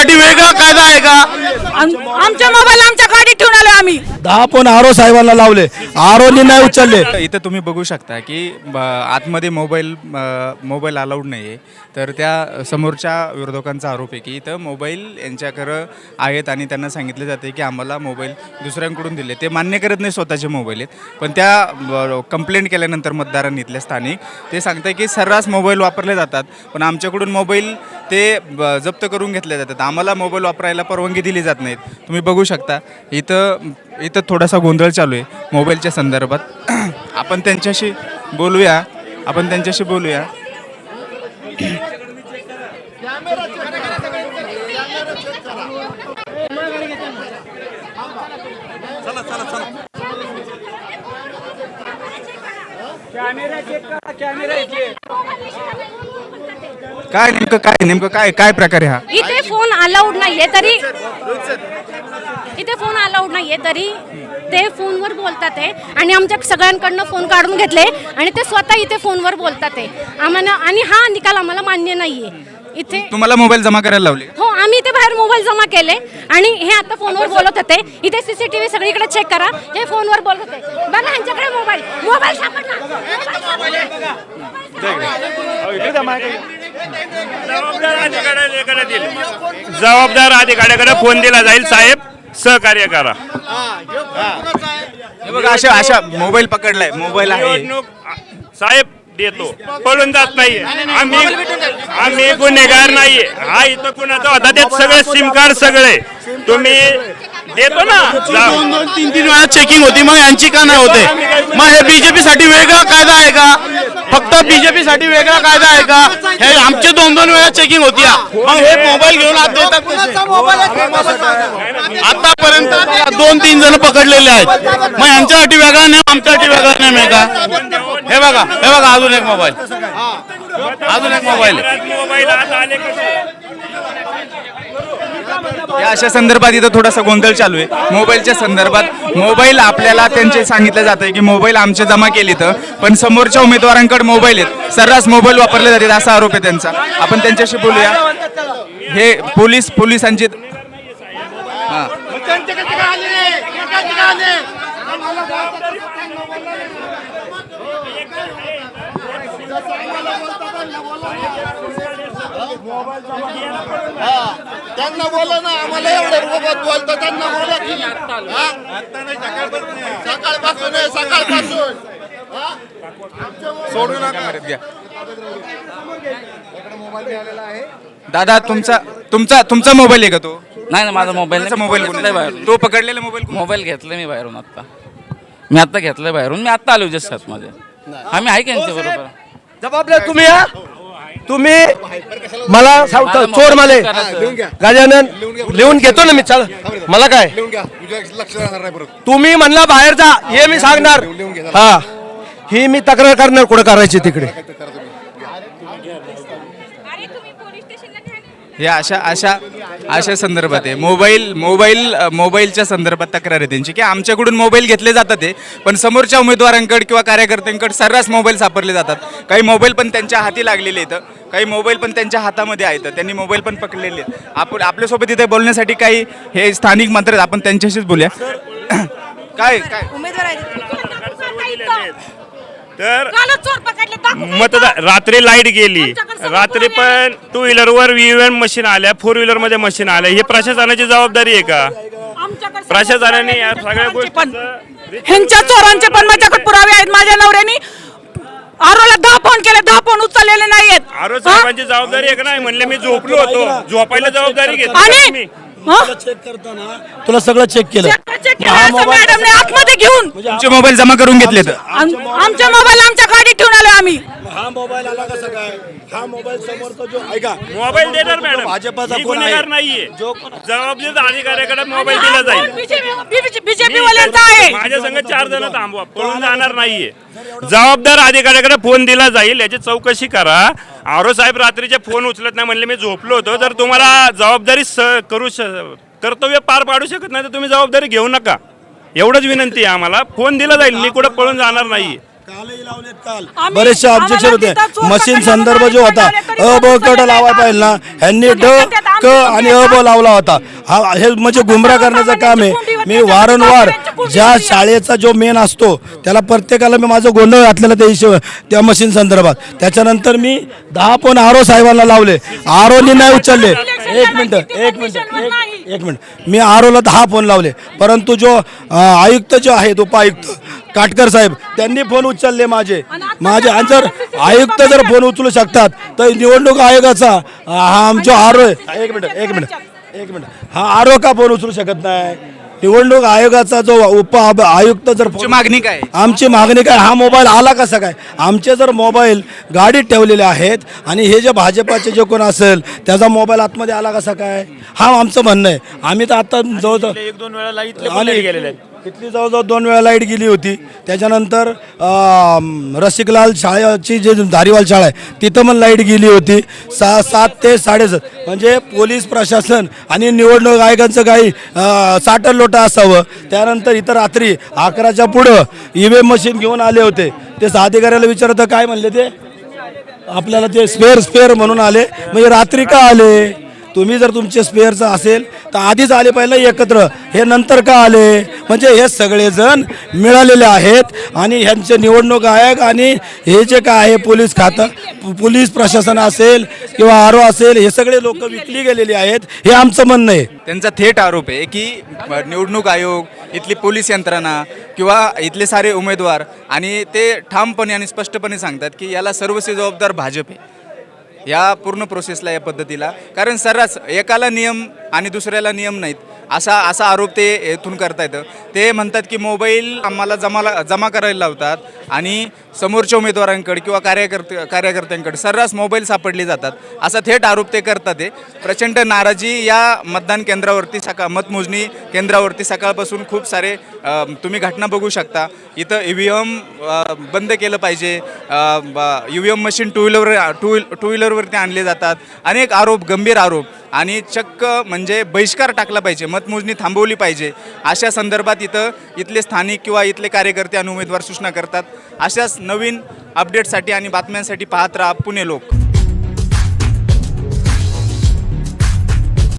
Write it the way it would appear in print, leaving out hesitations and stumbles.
बीजेपीसाठी वेगळा कायदा आहे का? आमच्या मोबाईल आमच्या गाडीत ठेवून आलो आम्ही. 10 फोन आरो साहेबांना लावले, आरोनी नाही उचलले. इथं तुम्ही बघू शकता की आतमध्ये मोबाईल अलाउड नाही आहे. तर त्या समोरच्या विरोधकांचा आरोप आहे की इथं मोबाईल यांच्याकडं आहेत आणि त्यांना सांगितले जाते की आम्हाला मोबाईल दुसऱ्यांकडून दिले. ते मान्य करत नाही स्वतःचे मोबाईल आहेत, पण त्या कंप्लेंट केल्यानंतर मतदारांनी इथल्या स्थानिक ते सांगताय की सर्रास मोबाईल वापरले जातात, पण आमच्याकडून मोबाईल ते जप्त करून घेतले जातात. आम्हाला मोबाईल वापरायला परवानगी दिली जात नाहीत. तुम्ही बघू शकता इथं थोडासा गोंधळ चालू आहे मोबाईलच्या संदर्भात. आपण त्यांच्याशी बोलूया. काय प्रकार आहे हा? इथे फोन अलाउड नाहीये तरी ते फोनवर बोलतात आहे आणि आमच्या सगळ्यांकडनं फोन काढून घेतले आणि ते स्वतः इथे फोनवर बोलतात आहे आम्हाला. आणि हा निकाल आम्हाला मान्य नाहीये. इथे तुम्हाला मोबाईल जमा करायला लावले? हो, आम्ही इथे बाहेर मोबाईल जमा केले आणि हे आता फोनवर बोलत होते. इथे सीसीटीव्ही सगळीकडे चेक करा. हे फोनवर बोलत होते. बघा यांच्याकडे मोबाईल सापडला. जबाबदार अधिकाऱ्याकडे फोन दिला जाईल. साहेब सहकार्य करा. हे बघा अशा मोबाईल पकडलाय. मोबाईल आहे निवडणूक साहेब देतो, पळून जात नाहीये. आम्ही गुन्हेगार नाहीये. हा इथं कुणाचा होता ते सगळे सिम कार्ड सगळे तुम्ही देतो ना. 2-3 वेळा चेकिंग होती, मग यांची का नाही होते? मग हे बीजेपीसाठी वेगळा कायदा आहे का? फक्त बीजेपीसाठी वेगळा कायदा आहे का? हे आमचे 2-2 वेळा चेकिंग होती, मग हे मोबाईल घेऊन आत देतात कसे? आतापर्यंत 2-3 जण पकडलेले आहेत, मग यांच्यासाठी वेगळा नाही, आमच्यासाठी वेगळा नाही का? हे बघा अजून एक मोबाईल या अशा संदर्भात इथं थोडासा गोंधळ चालू आहे मोबाईलच्या संदर्भात. मोबाईल आपल्याला त्यांचे सांगितलं जातं की मोबाईल आमचे जमा केले तर, पण समोरच्या उमेदवारांकडे मोबाईल आहेत, सर्रास मोबाईल वापरले जातात असा आरोप आहे त्यांचा. आपण त्यांच्याशी बोलूया. हे पोलिसांची त्यांना बोला ना, आम्हाला एवढं रुपयात बोलतो त्यांना बोला की सकाळपासून सोडू नका. दादा तुमचा मोबाईल आहे का तो? नाही माझा मोबाईल मोबाईल तो पकडलेला मोबाईल घेतलाय मी बाहेरून. आता घेतलाय बाहेरून. मी आता आलो जस्ट मध्ये. आम्ही आहे त्यांच्या बरोबर. जबाबदार तुम्ही मला सांगतो चोर माले गजानन लिहून घेतो ना मी. चल मला काय तुम्ही म्हणला बाहेर जा, हे मी सांगणार. हा, ही मी तक्रार करणार कुठे करायची तिकडे. हे अशा संदर्भात आहे. मोबाईलच्या संदर्भात तक्रार आहे त्यांची की आमच्याकडून मोबाईल घेतले जातात ते, पण समोरच्या उमेदवारांकडे किंवा कार्यकर्त्यांकडे सर्रास मोबाईल सापडले जातात. काही मोबाईल पण त्यांच्या हाती लागलेले आहेत, काही मोबाईल पण त्यांच्या हातामध्ये आहेत, त्यांनी मोबाईल पण पकडलेले आहेत. आपण आपल्यासोबत इथे बोलण्यासाठी काही हे स्थानिक मंत्री आहेत, आपण त्यांच्याशीच बोलूया. काय तर मतदार रात्री लाईट गेली, रात्री पण 2 व्हीलरवर ईव्हीएम मशीन आल्या, 4 व्हीलर मध्ये मशीन आल्या. हे प्रशासनाची जबाबदारी आहे का? प्रशासनाने या सगळ्या गोष्टी ह्यांच्या चोरांचे पण माझ्याकडे पुरावे आहेत. माझ्या नवऱ्याने आरोला 10 फोन केले, 10 फोन उचललेले नाहीयेत. आरो साहेबांची जबाबदारी आहे का नाही? म्हणले मी झोपलो होतो, झोपायला जबाबदारी घेतली आणि चेक करताना तुला सगळं चेक केलं. मॅडमने आतमध्ये घेऊन तुमचे मोबाईल जमा करून घेतले तर आमच्या मोबाईल आमच्या गाडीत ठेवून आलो आम्ही. हा मोबाईल आला कसं काय? हा मोबाईल समोरचा जो ऐका मोबाईल देणार मॅडम, भाजपचा मी कोण आहे? गुन्हेगार नाहीये. जबाबदार अधिकाऱ्याकडे मोबाईल दिला जाईल. बीजेपी वाल्यांचा आहे. माझ्या संग 4 जण थांबवा, पळून जाणार नाहीये. जबाबदार अधिकाऱ्याकडे फोन दिला जाईल, याची चौकशी करा. आरो साहेब रात्रीचे फोन उचलत नाही, म्हणले मी झोपलो होतो. जर तुम्हाला जबाबदारी कर्तव्य पार पाडू शकत नाही तर तुम्ही जबाबदारी घेऊ नका, एवढंच विनंती आहे आम्हाला. फोन दिला जाईल, मी कुठं पळून जाणार नाही. कालही लावलेत काल बरेचसे ऑब्जेक्शन होते. मशीन संदर्भ जो होता अ ब क ड लावायला पाहिजे ना, ह्यांनी ड क आणि अ ब लावला होता. हा हे म्हणजे गुमराह करण्याचं काम आहे. मी वारंवार ज्या शाळेचा जो मेन असतो त्याला प्रत्येकाला मी माझं गोंधळ घातलेला त्या मशीन संदर्भात. त्याच्यानंतर मी 10 फोन आरो साहेबांना लावले, आरोनी नाही उचलले. एक मिनिट मी आरोला 10 फोन लावले, परंतु जो आयुक्त जो आहेत उपायुक्त काटकर साहेब त्यांनी फोन उचलले माझे. आणि जर आयुक्त जर फोन उचलू शकतात तर निवडणूक आयोगाचा हा आमचा आरो आहे. एक मिनिट हा आरो का फोन उचलू शकत नाही? निवडणूक आयोगाचा जो आयुक्त जर मागणी काय? आमची मागणी काय? हा मोबाईल आला कसा काय? आमचे जर मोबाईल गाडीत ठेवलेले आहेत आणि हे जे भाजपाचे जे कोण असेल त्याचा मोबाईल आतमध्ये आला कसा काय? हा आमचं म्हणणं आहे. आम्ही तर आता जवळजवळ 1-2 वेळा लाईट गेलेले आहेत. इथली जवळजवळ 2 वेळा लाईट गेली होती. त्याच्यानंतर रसिकलाल शाळेची जे धारीवाल शाळा आहे तिथं पण लाईट गेली होती. 7 ते 7:30 म्हणजे पोलीस प्रशासन आणि निवडणूक आयोगाचं काही साठं लोटा असावं. त्यानंतर इथं रात्री 11च्या पुढं EVM मशीन घेऊन आले होते. ते अधिकाऱ्याला विचारतं काय म्हणले ते आपल्याला ते स्पेअर म्हणून आले. म्हणजे रात्री का आले? तुम्ही जर तुमचे स्पेअरचं असेल तर आधीच आले पाहिजे एकत्र, हे नंतर का आले? म्हणजे हे सगळेजण मिळालेले आहेत आणि ह्यांचे निवडणूक आयोग आणि हे जे काय आहे पोलीस खातं, पोलीस प्रशासन असेल किंवा आरो असेल, हे सगळे लोक विकली गेलेली आहेत. हे आमचं म्हणणं आहे. त्यांचा थेट आरोप आहे की निवडणूक आयोग, इथली पोलीस यंत्रणा किंवा इथले सारे उमेदवार आणि ते ठामपणे आणि स्पष्टपणे सांगतात की याला सर्वस्वी जबाबदार भाजप आहे या पूर्ण प्रोसेसला, या पद्धतीला. कारण सर्रास एकाला नियम आणि दुसऱ्याला नियम नाहीत असा आरोप ते येथून करतायत. ते म्हणतात की मोबाईल आम्हाला जमा करायला लावतात आणि समोरच्या उमेदवारांकडे किंवा कार्यकर्त्यांकडे सर्रास मोबाईल सापडले जातात असा थेट आरोप ते करतात. ते प्रचंड नाराजी या मतदान केंद्रावरती मतमोजणी केंद्रावरती सकाळपासून खूप सारे तुम्ही घटना बघू शकता. इथं EVM बंद केलं पाहिजे, EVM मशीन टू व्हीलरवरती आणले जातात, अनेक आरोप, गंभीर आरोप आणि चक्क म्हणजे बहिष्कार टाकला पाहिजे, मतमोजणी थांबवली पाहिजे अशा संदर्भात इथले स्थानिक किंवा इथले कार्यकर्ते आणि उमेदवार सूचना करतात. अशाच नवीन अपडेटसाठी आणि बातम्यांसाठी पाहत राहा पुणे लोक.